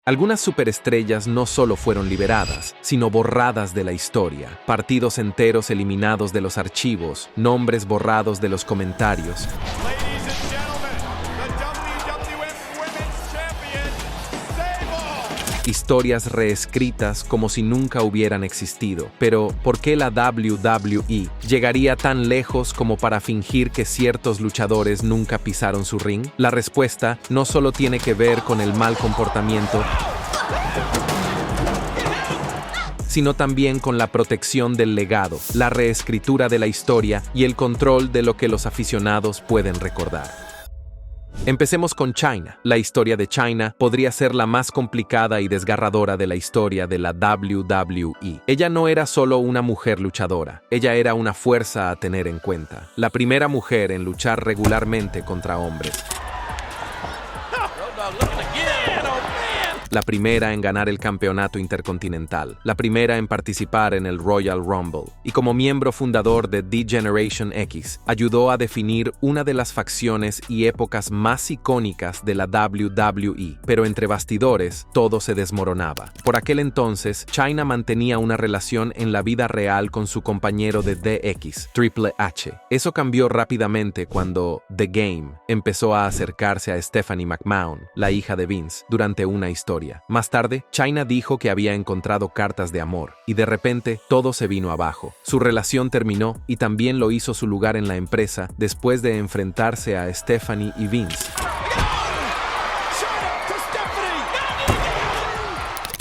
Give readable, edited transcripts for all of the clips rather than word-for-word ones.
Algunas superestrellas no solo fueron liberadas, sino borradas de la historia. Partidos enteros eliminados de los archivos, nombres borrados de los comentarios. Ladies and gentlemen, the WWF Women's Champion, Sable. Historias reescritas como si nunca hubieran existido. Pero, ¿por qué la WWE llegaría tan lejos como para fingir que ciertos luchadores nunca pisaron su ring? La respuesta no solo tiene que ver con el mal comportamiento, sino también con la protección del legado, la reescritura de la historia y el control de lo que los aficionados pueden recordar. Empecemos con Chyna. La historia de Chyna podría ser la más complicada y desgarradora de la historia de la WWE. Ella no era solo una mujer luchadora, ella era una fuerza a tener en cuenta. La primera mujer en luchar regularmente contra hombres. La primera en ganar el campeonato intercontinental, la primera en participar en el Royal Rumble, y como miembro fundador de D-Generation X, ayudó a definir una de las facciones y épocas más icónicas de la WWE, pero entre bastidores, todo se desmoronaba. Por aquel entonces, Chyna mantenía una relación en la vida real con su compañero de DX, Triple H. Eso cambió rápidamente cuando The Game empezó a acercarse a Stephanie McMahon, la hija de Vince, durante una historia. Más tarde, Chyna dijo que había encontrado cartas de amor, y de repente todo se vino abajo. Su relación terminó y también lo hizo su lugar en la empresa después de enfrentarse a Stephanie y Vince,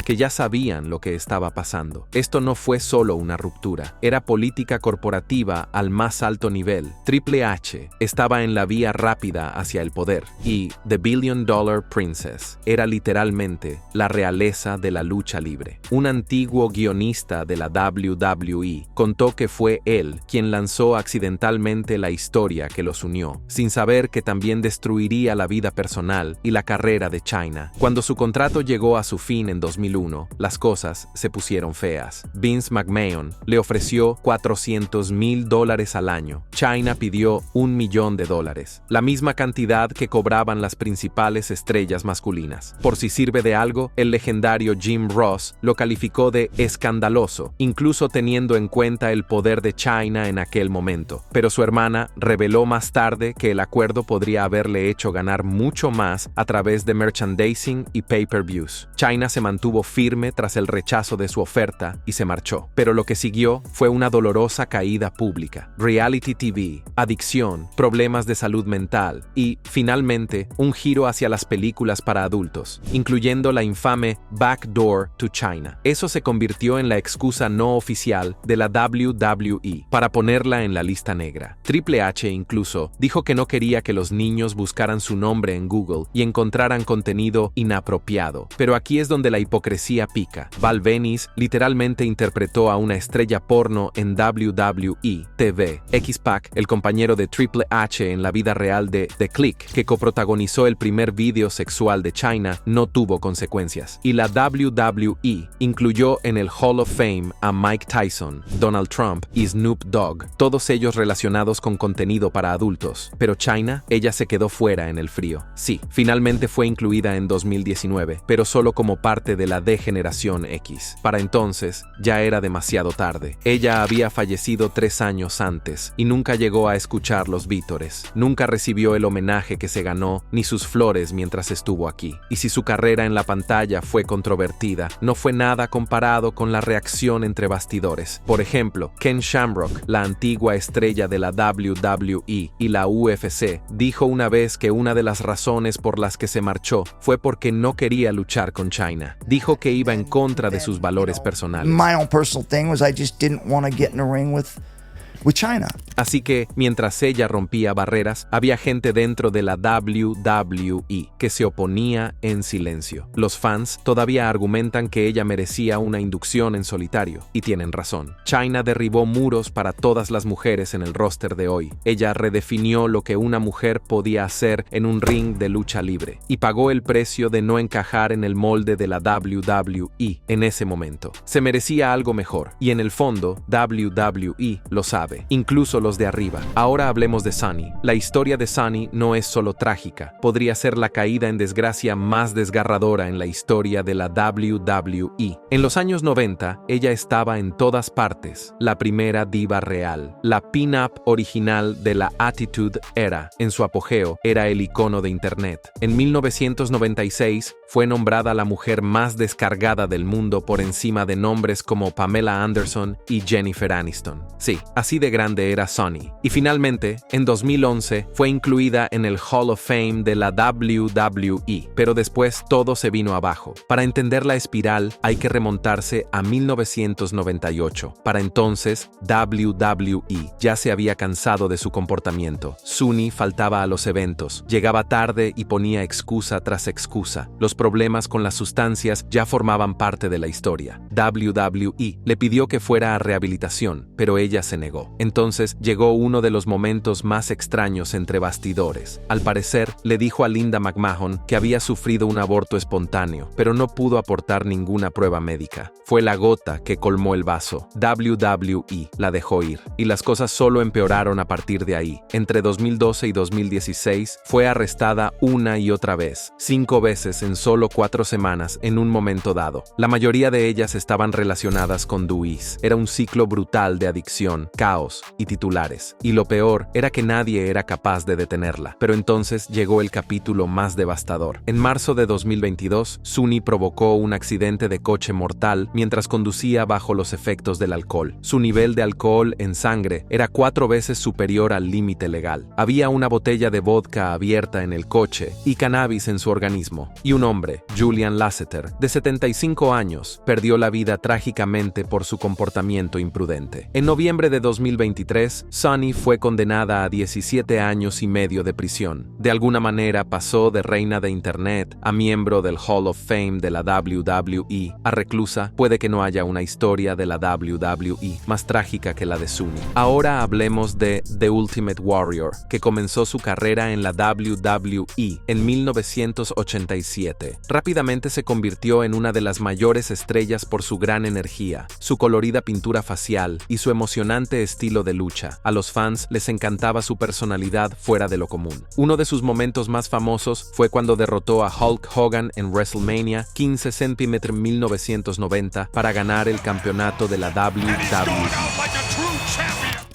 que ya sabían lo que estaba pasando. Esto no fue solo una ruptura, era política corporativa al más alto nivel. Triple H estaba en la vía rápida hacia el poder, y The Billion Dollar Princess era literalmente la realeza de la lucha libre. Un antiguo guionista de la WWE contó que fue él quien lanzó accidentalmente la historia que los unió, sin saber que también destruiría la vida personal y la carrera de Chyna. Cuando su contrato llegó a su fin en 2001, las cosas se pusieron feas. Vince McMahon le ofreció $400,000 al año. Chyna pidió $1 millón, la misma cantidad que cobraban las principales estrellas masculinas. Por si sirve de algo, el legendario Jim Ross lo calificó de escandaloso, incluso teniendo en cuenta el poder de Chyna en aquel momento. Pero su hermana reveló más tarde que el acuerdo podría haberle hecho ganar mucho más a través de merchandising y pay-per-views. Chyna se mantuvo firme tras el rechazo de su oferta y se marchó. Pero lo que siguió fue una dolorosa caída pública. Reality TV, adicción, problemas de salud mental y, finalmente, un giro hacia las películas para adultos, incluyendo la infame Backdoor to Chyna. Eso se convirtió en la excusa no oficial de la WWE para ponerla en la lista negra. Triple H incluso dijo que no quería que los niños buscaran su nombre en Google y encontraran contenido inapropiado. Pero aquí es donde la hipocresía pica. Val Venis literalmente interpretó a una estrella porno en WWE TV. X-Pac, el compañero de Triple H en la vida real de The Click, que coprotagonizó el primer vídeo sexual de Chyna, no tuvo consecuencias. Y la WWE incluyó en el Hall of Fame a Mike Tyson, Donald Trump y Snoop Dogg, todos ellos relacionados con contenido para adultos. Pero Chyna, ella se quedó fuera en el frío. Sí, finalmente fue incluida en 2019, pero solo como parte de la Generación X. Para entonces, ya era demasiado tarde. Ella había fallecido 3 años antes y nunca llegó a escuchar los vítores. Nunca recibió el homenaje que se ganó ni sus flores mientras estuvo aquí. Y si su carrera en la pantalla fue controvertida, no fue nada comparado con la reacción entre bastidores. Por ejemplo, Ken Shamrock, la antigua estrella de la WWE y la UFC, dijo una vez que una de las razones por las que se marchó fue porque no quería luchar con Chyna. Dijo que iba en contra de sus valores personales. My own personal thing was I just didn't want to get in a ring with Chyna. Así que, mientras ella rompía barreras, había gente dentro de la WWE que se oponía en silencio. Los fans todavía argumentan que ella merecía una inducción en solitario, y tienen razón. Chyna derribó muros para todas las mujeres en el roster de hoy. Ella redefinió lo que una mujer podía hacer en un ring de lucha libre, y pagó el precio de no encajar en el molde de la WWE en ese momento. Se merecía algo mejor, y en el fondo, WWE lo sabe. Incluso los los de arriba. Ahora hablemos de Sunny. La historia de Sunny no es solo trágica, podría ser la caída en desgracia más desgarradora en la historia de la WWE. En los años 90, ella estaba en todas partes, la primera diva real, la pin-up original de la Attitude Era. En su apogeo, era el icono de Internet. En 1996, fue nombrada la mujer más descargada del mundo por encima de nombres como Pamela Anderson y Jennifer Aniston. Sí, así de grande era Sunny. Y finalmente, en 2011, fue incluida en el Hall of Fame de la WWE, pero después todo se vino abajo. Para entender la espiral, hay que remontarse a 1998. Para entonces, WWE ya se había cansado de su comportamiento. Sunny faltaba a los eventos, llegaba tarde y ponía excusa tras excusa. Los problemas con las sustancias ya formaban parte de la historia. WWE le pidió que fuera a rehabilitación, pero ella se negó. Entonces llegó uno de los momentos más extraños entre bastidores. Al parecer, le dijo a Linda McMahon que había sufrido un aborto espontáneo, pero no pudo aportar ninguna prueba médica. Fue la gota que colmó el vaso. WWE la dejó ir, y las cosas solo empeoraron a partir de ahí. Entre 2012 y 2016, fue arrestada una y otra vez, 5 veces en solo 4 semanas en un momento dado. La mayoría de ellas estaban relacionadas con Dewey. Era un ciclo brutal de adicción, caos y titulares. Y lo peor era que nadie era capaz de detenerla. Pero entonces llegó el capítulo más devastador. En marzo de 2022, Sunny provocó un accidente de coche mortal mientras conducía bajo los efectos del alcohol. Su nivel de alcohol en sangre era 4 veces superior al límite legal. Había una botella de vodka abierta en el coche y cannabis en su organismo. Y un hombre, Julian Lasseter, de 75 años, perdió la vida trágicamente por su comportamiento imprudente. En noviembre de 2023, Sunny fue condenada a 17 años y medio de prisión. De alguna manera pasó de reina de Internet a miembro del Hall of Fame de la WWE a reclusa. Puede que no haya una historia de la WWE más trágica que la de Sunny. Ahora hablemos de The Ultimate Warrior, que comenzó su carrera en la WWE en 1987. Rápidamente se convirtió en una de las mayores estrellas por su gran energía, su colorida pintura facial y su emocionante estilo de lucha. A los fans les encantaba su personalidad fuera de lo común. Uno de sus momentos más famosos fue cuando derrotó a Hulk Hogan en WrestleMania 15 cm 1990 para ganar el campeonato de la WWE.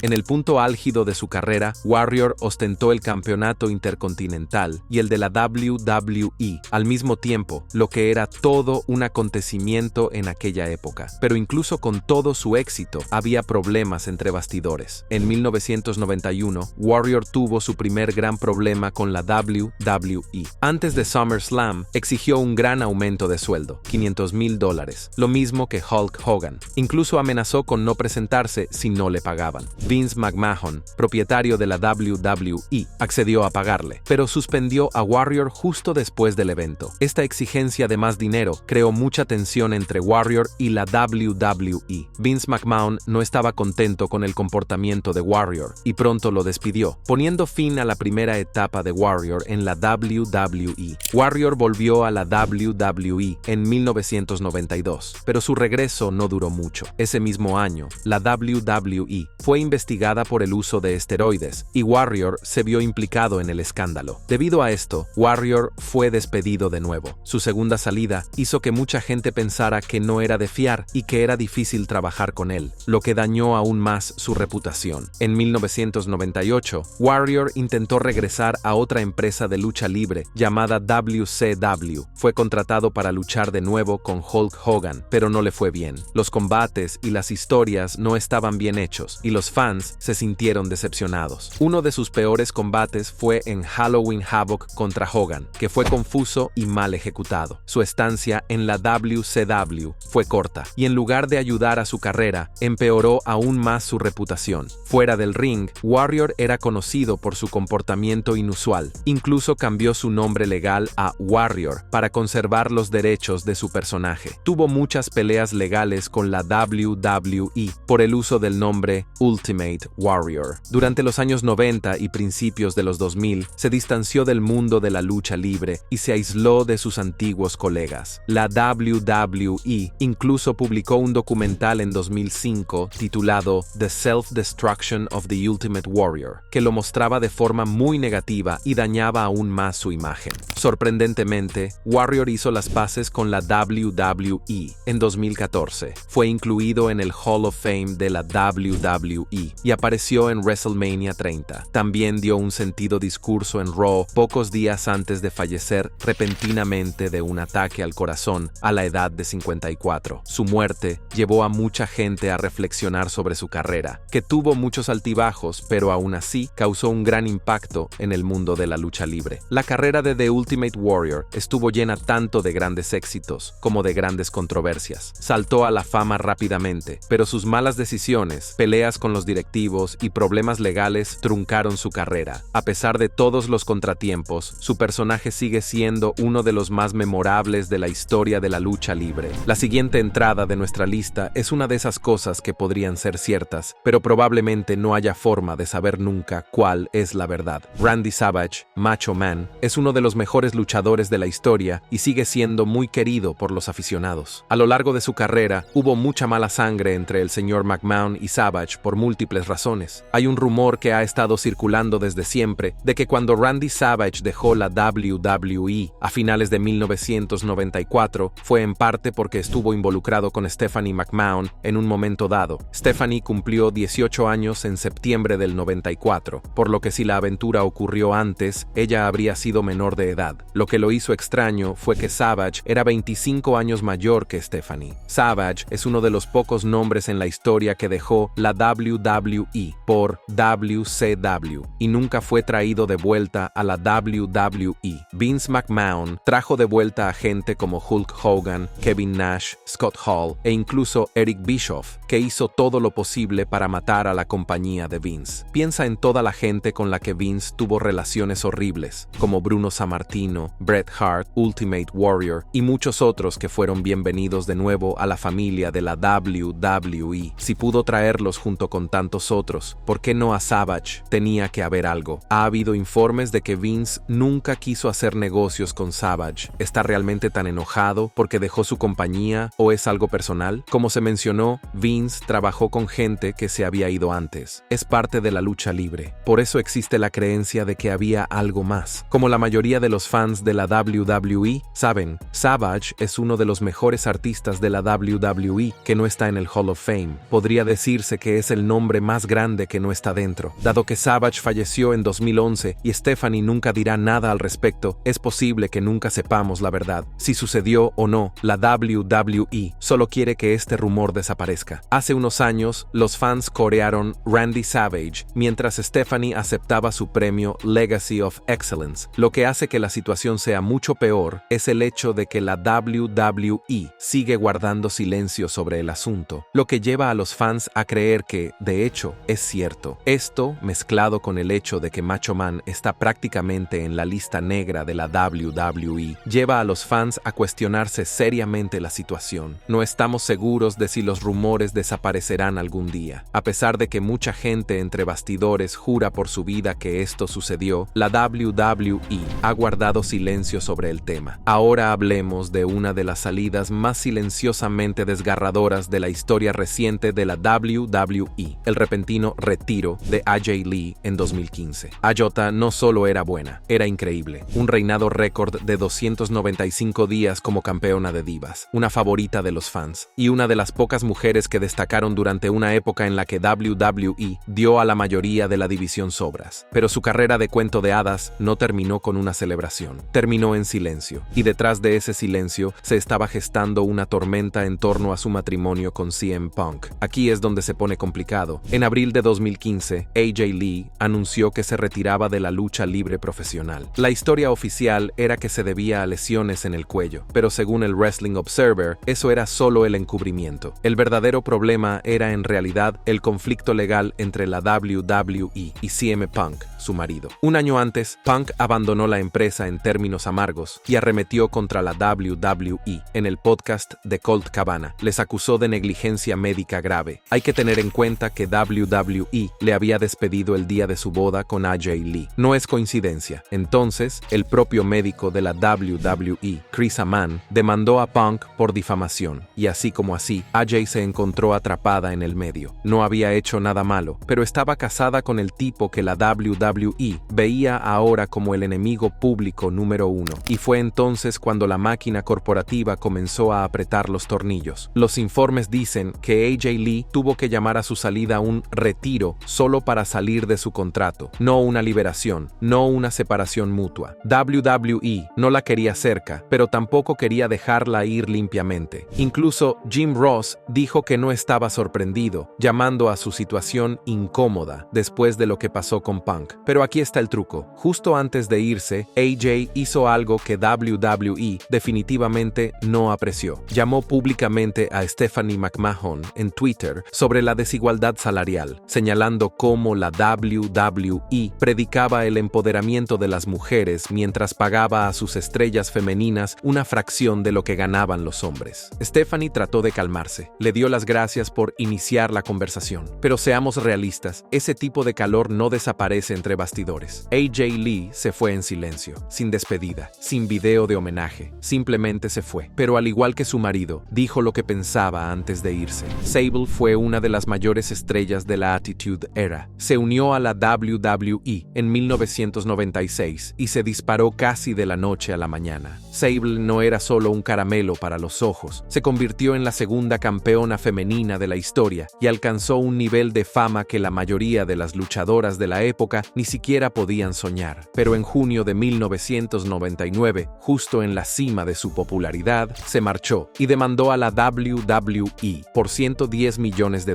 En el punto álgido de su carrera, Warrior ostentó el campeonato intercontinental y el de la WWE al mismo tiempo, lo que era todo un acontecimiento en aquella época. Pero incluso con todo su éxito, había problemas entre bastidores. En 1991, Warrior tuvo su primer gran problema con la WWE. Antes de SummerSlam, exigió un gran aumento de sueldo, $500,000, lo mismo que Hulk Hogan. Incluso amenazó con no presentarse si no le pagaban. Vince McMahon, propietario de la WWE, accedió a pagarle, pero suspendió a Warrior justo después del evento. Esta exigencia de más dinero creó mucha tensión entre Warrior y la WWE. Vince McMahon no estaba contento con el comportamiento de Warrior y pronto lo despidió, poniendo fin a la primera etapa de Warrior en la WWE. Warrior volvió a la WWE en 1992, pero su regreso no duró mucho. Ese mismo año, la WWE fue investigada por el uso de esteroides y Warrior se vio implicado en el escándalo. Debido a esto, Warrior fue despedido de nuevo. Su segunda salida hizo que mucha gente pensara que no era de fiar y que era difícil trabajar con él, lo que dañó aún más su reputación. En 1998, Warrior intentó regresar a otra empresa de lucha libre llamada WCW. Fue contratado para luchar de nuevo con Hulk Hogan, pero no le fue bien. Los combates y las historias no estaban bien hechos y los fans se sintieron decepcionados. Uno de sus peores combates fue en Halloween Havoc contra Hogan, que fue confuso y mal ejecutado. Su estancia en la WCW fue corta y en lugar de ayudar a su carrera, empeoró aún más su reputación. Fuera del ring, Warrior era conocido por su comportamiento inusual. Incluso cambió su nombre legal a Warrior para conservar los derechos de su personaje. Tuvo muchas peleas legales con la WWE por el uso del nombre Ultimate Ultimate Warrior. Durante los años 90 y principios de los 2000, se distanció del mundo de la lucha libre y se aisló de sus antiguos colegas. La WWE incluso publicó un documental en 2005 titulado The Self-Destruction of the Ultimate Warrior, que lo mostraba de forma muy negativa y dañaba aún más su imagen. Sorprendentemente, Warrior hizo las paces con la WWE en 2014. Fue incluido en el Hall of Fame de la WWE y apareció en WrestleMania 30. También dio un sentido discurso en Raw pocos días antes de fallecer repentinamente de un ataque al corazón a la edad de 54. Su muerte llevó a mucha gente a reflexionar sobre su carrera, que tuvo muchos altibajos, pero aún así causó un gran impacto en el mundo de la lucha libre. La carrera de The Ultimate Warrior estuvo llena tanto de grandes éxitos como de grandes controversias. Saltó a la fama rápidamente, pero sus malas decisiones, peleas con los directivos y problemas legales truncaron su carrera. A pesar de todos los contratiempos, su personaje sigue siendo uno de los más memorables de la historia de la lucha libre. La siguiente entrada de nuestra lista es una de esas cosas que podrían ser ciertas, pero probablemente no haya forma de saber nunca cuál es la verdad. Randy Savage, Macho Man, es uno de los mejores luchadores de la historia y sigue siendo muy querido por los aficionados. A lo largo de su carrera, hubo mucha mala sangre entre el señor McMahon y Savage por múltiples razones. Hay un rumor que ha estado circulando desde siempre de que cuando Randy Savage dejó la WWE a finales de 1994, fue en parte porque estuvo involucrado con Stephanie McMahon en un momento dado. Stephanie cumplió 18 años en septiembre del 94, por lo que si la aventura ocurrió antes, ella habría sido menor de edad. Lo que lo hizo extraño fue que Savage era 25 años mayor que Stephanie. Savage es uno de los pocos nombres en la historia que dejó la WWE por WCW y nunca fue traído de vuelta a la WWE. Vince McMahon trajo de vuelta a gente como Hulk Hogan, Kevin Nash, Scott Hall e incluso Eric Bischoff, que hizo todo lo posible para matar a la compañía de Vince. Piensa en toda la gente con la que Vince tuvo relaciones horribles, como Bruno Sammartino, Bret Hart, Ultimate Warrior y muchos otros que fueron bienvenidos de nuevo a la familia de la WWE. Si pudo traerlos junto con tantos otros, ¿por qué no a Savage? Tenía que haber algo. Ha habido informes de que Vince nunca quiso hacer negocios con Savage. ¿Está realmente tan enojado porque dejó su compañía o es algo personal? Como se mencionó, Vince trabajó con gente que se había ido antes. Es parte de la lucha libre. Por eso existe la creencia de que había algo más. Como la mayoría de los fans de la WWE saben, Savage es uno de los mejores artistas de la WWE que no está en el Hall of Fame. Podría decirse que es el nombre más grande que no está dentro. Dado que Savage falleció en 2011 y Stephanie nunca dirá nada al respecto, es posible que nunca sepamos la verdad. Si sucedió o no, la WWE solo quiere que este rumor desaparezca. Hace unos años, los fans corearon Randy Savage mientras Stephanie aceptaba su premio Legacy of Excellence. Lo que hace que la situación sea mucho peor es el hecho de que la WWE sigue guardando silencio sobre el asunto, lo que lleva a los fans a creer que, de hecho, es cierto. Esto, mezclado con el hecho de que Macho Man está prácticamente en la lista negra de la WWE, lleva a los fans a cuestionarse seriamente la situación. No estamos seguros de si los rumores desaparecerán algún día. A pesar de que mucha gente entre bastidores jura por su vida que esto sucedió, la WWE ha guardado silencio sobre el tema. Ahora hablemos de una de las salidas más silenciosamente desgarradoras de la historia reciente de la WWE, el repentino retiro de AJ Lee en 2015. Ayota no solo era buena, era increíble. Un reinado récord de 295 días como campeona de divas, una favorita de los fans, y una de las pocas mujeres que destacaron durante una época en la que WWE dio a la mayoría de la división sobras. Pero su carrera de cuento de hadas no terminó con una celebración, terminó en silencio, y detrás de ese silencio se estaba gestando una tormenta en torno a su matrimonio con CM Punk. Aquí es donde se pone complicado. En abril de 2015, AJ Lee anunció que se retiraba de la lucha libre profesional. La historia oficial era que se debía a lesiones en el cuello, pero según el Wrestling Observer, eso era solo el encubrimiento. El verdadero problema era en realidad el conflicto legal entre la WWE y CM Punk, su marido. Un año antes, Punk abandonó la empresa en términos amargos y arremetió contra la WWE. En el podcast de Colt Cabana, les acusó de negligencia médica grave. Hay que tener en cuenta que que WWE le había despedido el día de su boda con AJ Lee. No es coincidencia. Entonces, el propio médico de la WWE, Chris Amann, demandó a Punk por difamación. Y así como así, AJ se encontró atrapada en el medio. No había hecho nada malo, pero estaba casada con el tipo que la WWE veía ahora como el enemigo público número uno. Y fue entonces cuando la máquina corporativa comenzó a apretar los tornillos. Los informes dicen que AJ Lee tuvo que llamar a su salida un retiro solo para salir de su contrato, no una liberación, no una separación mutua. WWE no la quería cerca, pero tampoco quería dejarla ir limpiamente. Incluso Jim Ross dijo que no estaba sorprendido, llamando a su situación incómoda después de lo que pasó con Punk. Pero aquí está el truco. Justo antes de irse, AJ hizo algo que WWE definitivamente no apreció. Llamó públicamente a Stephanie McMahon en Twitter sobre la desigualdad salarial, señalando cómo la WWE predicaba el empoderamiento de las mujeres mientras pagaba a sus estrellas femeninas una fracción de lo que ganaban los hombres. Stephanie trató de calmarse, le dio las gracias por iniciar la conversación. Pero seamos realistas, ese tipo de calor no desaparece entre bastidores. AJ Lee se fue en silencio, sin despedida, sin video de homenaje, simplemente se fue. Pero al igual que su marido, dijo lo que pensaba antes de irse. Sable fue una de las mayores estrellas de la Attitude Era. Se unió a la WWE en 1996 y se disparó casi de la noche a la mañana. Sable no era solo un caramelo para los ojos, se convirtió en la segunda campeona femenina de la historia y alcanzó un nivel de fama que la mayoría de las luchadoras de la época ni siquiera podían soñar. Pero en junio de 1999, justo en la cima de su popularidad, se marchó y demandó a la WWE por $110 millones.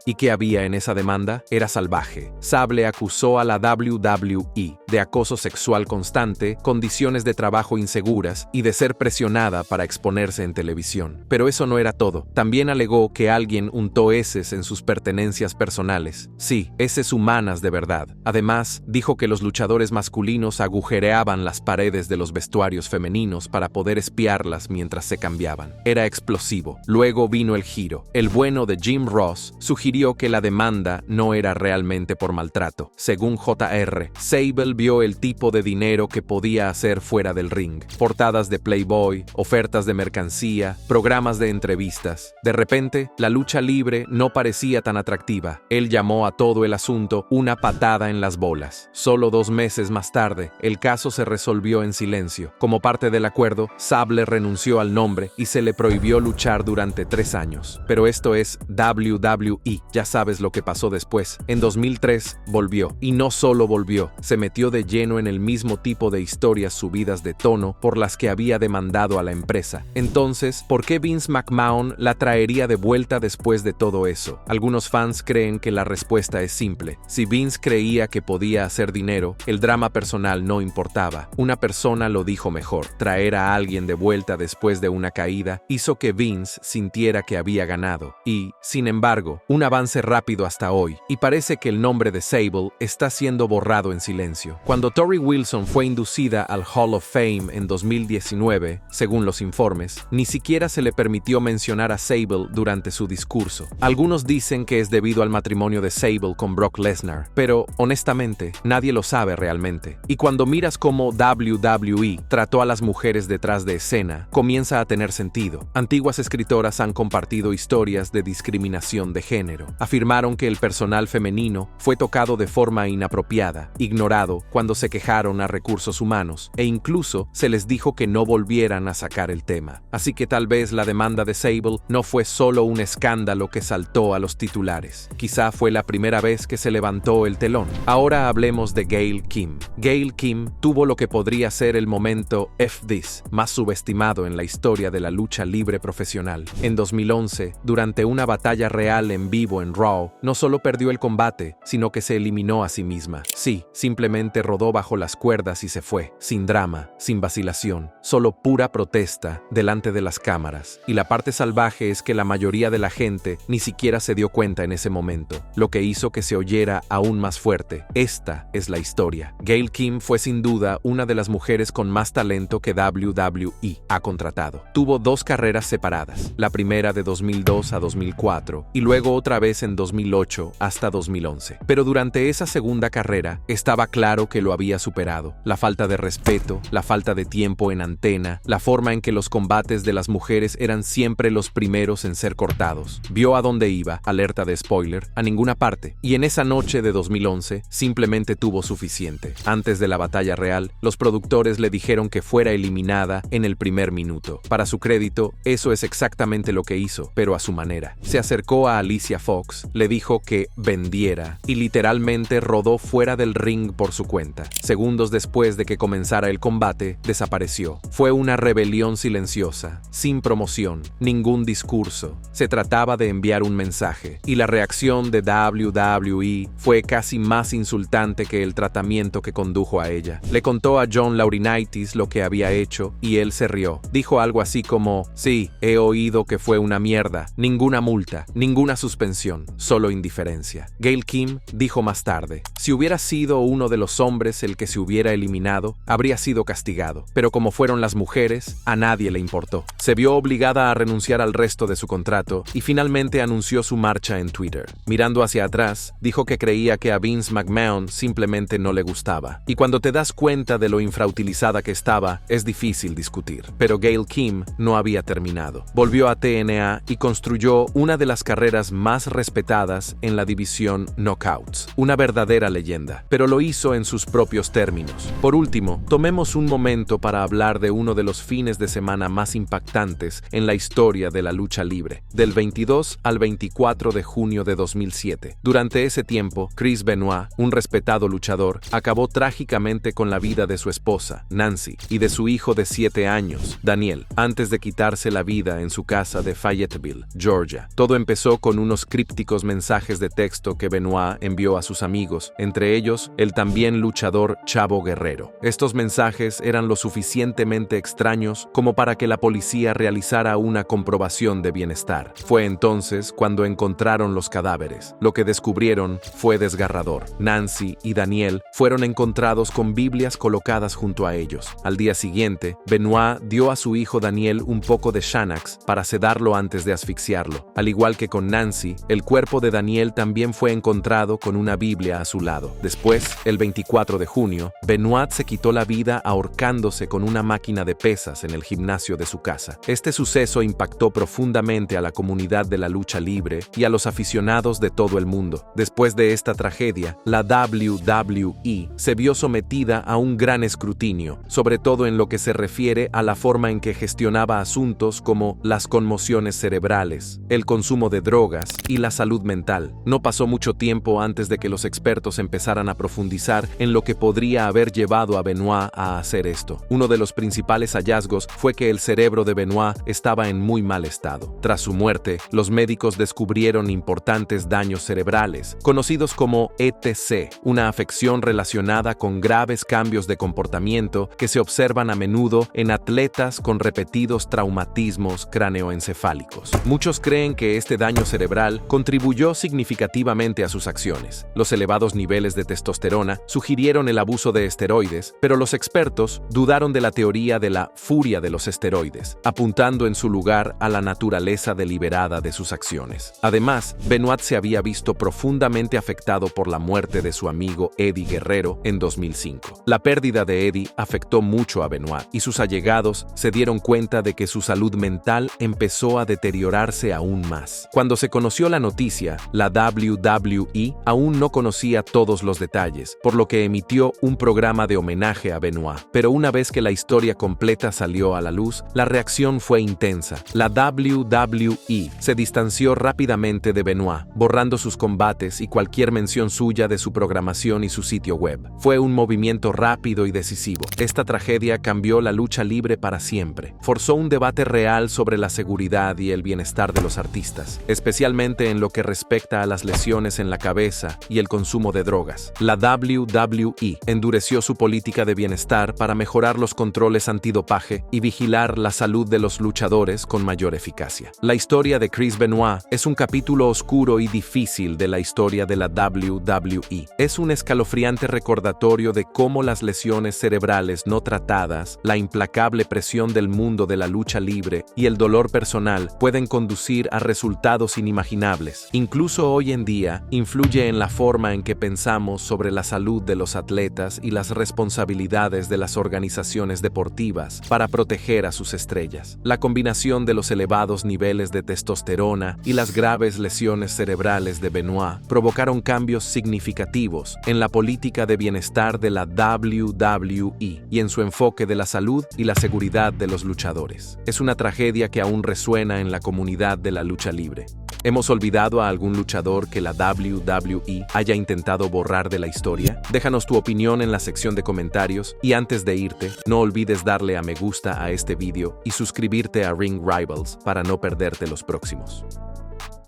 ¿Y qué había en esa demanda? Era salvaje. Sable acusó a la WWE de acoso sexual constante, condiciones de trabajo inseguras y de ser presionada para exponerse en televisión. Pero eso no era todo. También alegó que alguien untó heces en sus pertenencias personales. Sí, heces humanas de verdad. Además, dijo que los luchadores masculinos agujereaban las paredes de los vestuarios femeninos para poder espiarlas mientras se cambiaban. Era explosivo. Luego vino el giro. El bueno de Jim Ross sugirió que la demanda no era realmente por maltrato. Según JR, Sable vio el tipo de dinero que podía hacer fuera del ring. Portadas de Playboy, ofertas de mercancía, programas de entrevistas. De repente, la lucha libre no parecía tan atractiva. Él llamó a todo el asunto una patada en las bolas. Solo 2 meses más tarde, el caso se resolvió en silencio. Como parte del acuerdo, Sable renunció al nombre y se le prohibió luchar durante 3 años. Pero esto es WWE. Ya sabes lo que pasó después. En 2003, volvió. Y no solo volvió, se metió de lleno en el mismo tipo de historias subidas de tono por las que había demandado a la empresa. Entonces, ¿por qué Vince McMahon la traería de vuelta después de todo eso? Algunos fans creen que la respuesta es simple. Si Vince creía que podía hacer dinero, el drama personal no importaba. Una persona lo dijo mejor. Traer a alguien de vuelta después de una caída hizo que Vince sintiera que había ganado. Y, sin embargo, un avance rápido hasta hoy. Y parece que el nombre de Sable está siendo borrado en silencio. Cuando Torrie Wilson fue inducida al Hall of Fame en 2019, según los informes, ni siquiera se le permitió mencionar a Sable durante su discurso. Algunos dicen que es debido al matrimonio de Sable con Brock Lesnar, pero honestamente nadie lo sabe realmente. Y cuando miras cómo WWE trató a las mujeres detrás de escena, comienza a tener sentido. Antiguas escritoras han compartido historias de discriminación de género. Afirmaron que el personal femenino fue tocado de forma inapropiada, ignorado cuando se quejaron a recursos humanos, e incluso se les dijo que no volvieran a sacar el tema. Así que tal vez la demanda de Sable no fue solo un escándalo que saltó a los titulares. Quizá fue la primera vez que se levantó el telón. Ahora hablemos de Gail Kim. Gail Kim tuvo lo que podría ser el momento F this más subestimado en la historia de la lucha libre profesional. En 2011, durante una batalla real en vivo en Raw, no solo perdió el combate, sino que se eliminó a sí misma. Sí, simplemente rodó bajo las cuerdas y se fue, sin drama, sin vacilación, solo pura protesta delante de las cámaras. Y la parte salvaje es que la mayoría de la gente ni siquiera se dio cuenta en ese momento, lo que hizo que se oyera aún más fuerte. Esta es la historia. Gail Kim fue sin duda una de las mujeres con más talento que WWE ha contratado. Tuvo 2 carreras separadas, la primera de 2002 a 2004 y luego otra vez en 2008 hasta 2011. Pero durante esa segunda carrera, estaba claro que lo había superado. La falta de respeto, la falta de tiempo en antena, la forma en que los combates de las mujeres eran siempre los primeros en ser cortados. Vio a dónde iba, alerta de spoiler, a ninguna parte. Y en esa noche de 2011, simplemente tuvo suficiente. Antes de la batalla real, los productores le dijeron que fuera eliminada en el primer minuto. Para su crédito, eso es exactamente lo que hizo, pero a su manera. Se acercó a Alicia Fox, le dijo que vendiera y literalmente rodó fuera del ring por su cuenta. Segundos después de que comenzara el combate, desapareció. Fue una rebelión silenciosa, sin promoción, ningún discurso. Se trataba de enviar un mensaje, y la reacción de WWE fue casi más insultante que el tratamiento que condujo a ella. Le contó a John Laurinaitis lo que había hecho, y él se rió. Dijo algo así como: sí, he oído que fue una mierda, ninguna multa, ninguna suspensión, solo indiferencia. Gail Kim dijo más tarde: si hubiera sido uno de los hombres el que se hubiera eliminado, habría sido castigado, pero como fueron las mujeres, a nadie le importó. Se vio obligada a renunciar al resto de su contrato y finalmente anunció su marcha en Twitter. Mirando hacia atrás, dijo que creía que a Vince McMahon simplemente no le gustaba. Y cuando te das cuenta de lo infrautilizada que estaba, es difícil discutir. Pero Gail Kim no había terminado. Volvió a TNA y construyó una de las carreras más respetadas en la división Knockouts. Una verdadera leyenda, pero lo hizo en sus propios términos. Por último, tomemos un momento para hablar de uno de los fines de semana más impactantes en la historia de la lucha libre, del 22 al 24 de junio de 2007. Durante ese tiempo, Chris Benoit, un respetado luchador, acabó trágicamente con la vida de su esposa, Nancy, y de su hijo de 7 años, Daniel, antes de quitarse la vida en su casa de Fayetteville, Georgia. Todo empezó con unos crípticos mensajes de texto que Benoit envió a sus amigos, entre ellos el también luchador Chavo Guerrero. Estos mensajes eran lo suficientemente extraños como para que la policía realizara una comprobación de bienestar. Fue entonces cuando encontraron los cadáveres. Lo que descubrieron fue desgarrador. Nancy y Daniel fueron encontrados con Biblias colocadas junto a ellos. Al día siguiente, Benoit dio a su hijo Daniel un poco de Xanax para sedarlo antes de asfixiarlo. Al igual que con Nancy, el cuerpo de Daniel también fue encontrado con una Biblia a su lado. Después, el 24 de junio, Benoit se quitó la vida ahorcándose con una máquina de pesas en el gimnasio de su casa. Este suceso impactó profundamente a la comunidad de la lucha libre y a los aficionados de todo el mundo. Después de esta tragedia, la WWE se vio sometida a un gran escrutinio, sobre todo en lo que se refiere a la forma en que gestionaba asuntos como las conmociones cerebrales, el consumo de drogas y la salud mental. No pasó mucho tiempo antes de que los expertos empezaran a profundizar en lo que podría haber llevado a Benoit a hacer esto. Uno de los principales hallazgos fue que el cerebro de Benoit estaba en muy mal estado. Tras su muerte, los médicos descubrieron importantes daños cerebrales, conocidos como ETC, una afección relacionada con graves cambios de comportamiento que se observan a menudo en atletas con repetidos traumatismos cráneoencefálicos. Muchos creen que este daño cerebral contribuyó significativamente a sus acciones. Los elevados niveles de testosterona sugirieron el abuso de esteroides, pero los expertos dudaron de la teoría de la furia de los esteroides, apuntando en su lugar a la naturaleza deliberada de sus acciones. Además, Benoit se había visto profundamente afectado por la muerte de su amigo Eddie Guerrero en 2005. La pérdida de Eddie afectó mucho a Benoit y sus allegados se dieron cuenta de que su salud mental empezó a deteriorarse aún más. Cuando se conoció la noticia, la WWE aún no conocía todos los detalles, por lo que emitió un programa de homenaje a Benoit. Pero una vez que la historia completa salió a la luz, la reacción fue intensa. La WWE se distanció rápidamente de Benoit, borrando sus combates y cualquier mención suya de su programación y su sitio web. Fue un movimiento rápido y decisivo. Esta tragedia cambió la lucha libre para siempre. Forzó un debate real sobre la seguridad y el bienestar de los artistas, especialmente en lo que respecta a las lesiones en la cabeza y el consumo de drogas. La WWE endureció su política de bienestar para mejorar los controles antidopaje y vigilar la salud de los luchadores con mayor eficacia. La historia de Chris Benoit es un capítulo oscuro y difícil de la historia de la WWE. Es un escalofriante recordatorio de cómo las lesiones cerebrales no tratadas, la implacable presión del mundo de la lucha libre y el dolor personal pueden conducir a resultados inimaginables. luchadores. Incluso hoy en día, influye en la forma en que pensamos sobre la salud de los atletas y las responsabilidades de las organizaciones deportivas para proteger a sus estrellas. La combinación de los elevados niveles de testosterona y las graves lesiones cerebrales de Benoit provocaron cambios significativos en la política de bienestar de la WWE y en su enfoque de la salud y la seguridad de los luchadores. Es una tragedia que aún resuena en la comunidad de la lucha libre. ¿Hemos olvidado a algún luchador que la WWE haya intentado borrar de la historia? Déjanos tu opinión en la sección de comentarios y antes de irte, no olvides darle a me gusta a este video y suscribirte a Ring Rivals para no perderte los próximos.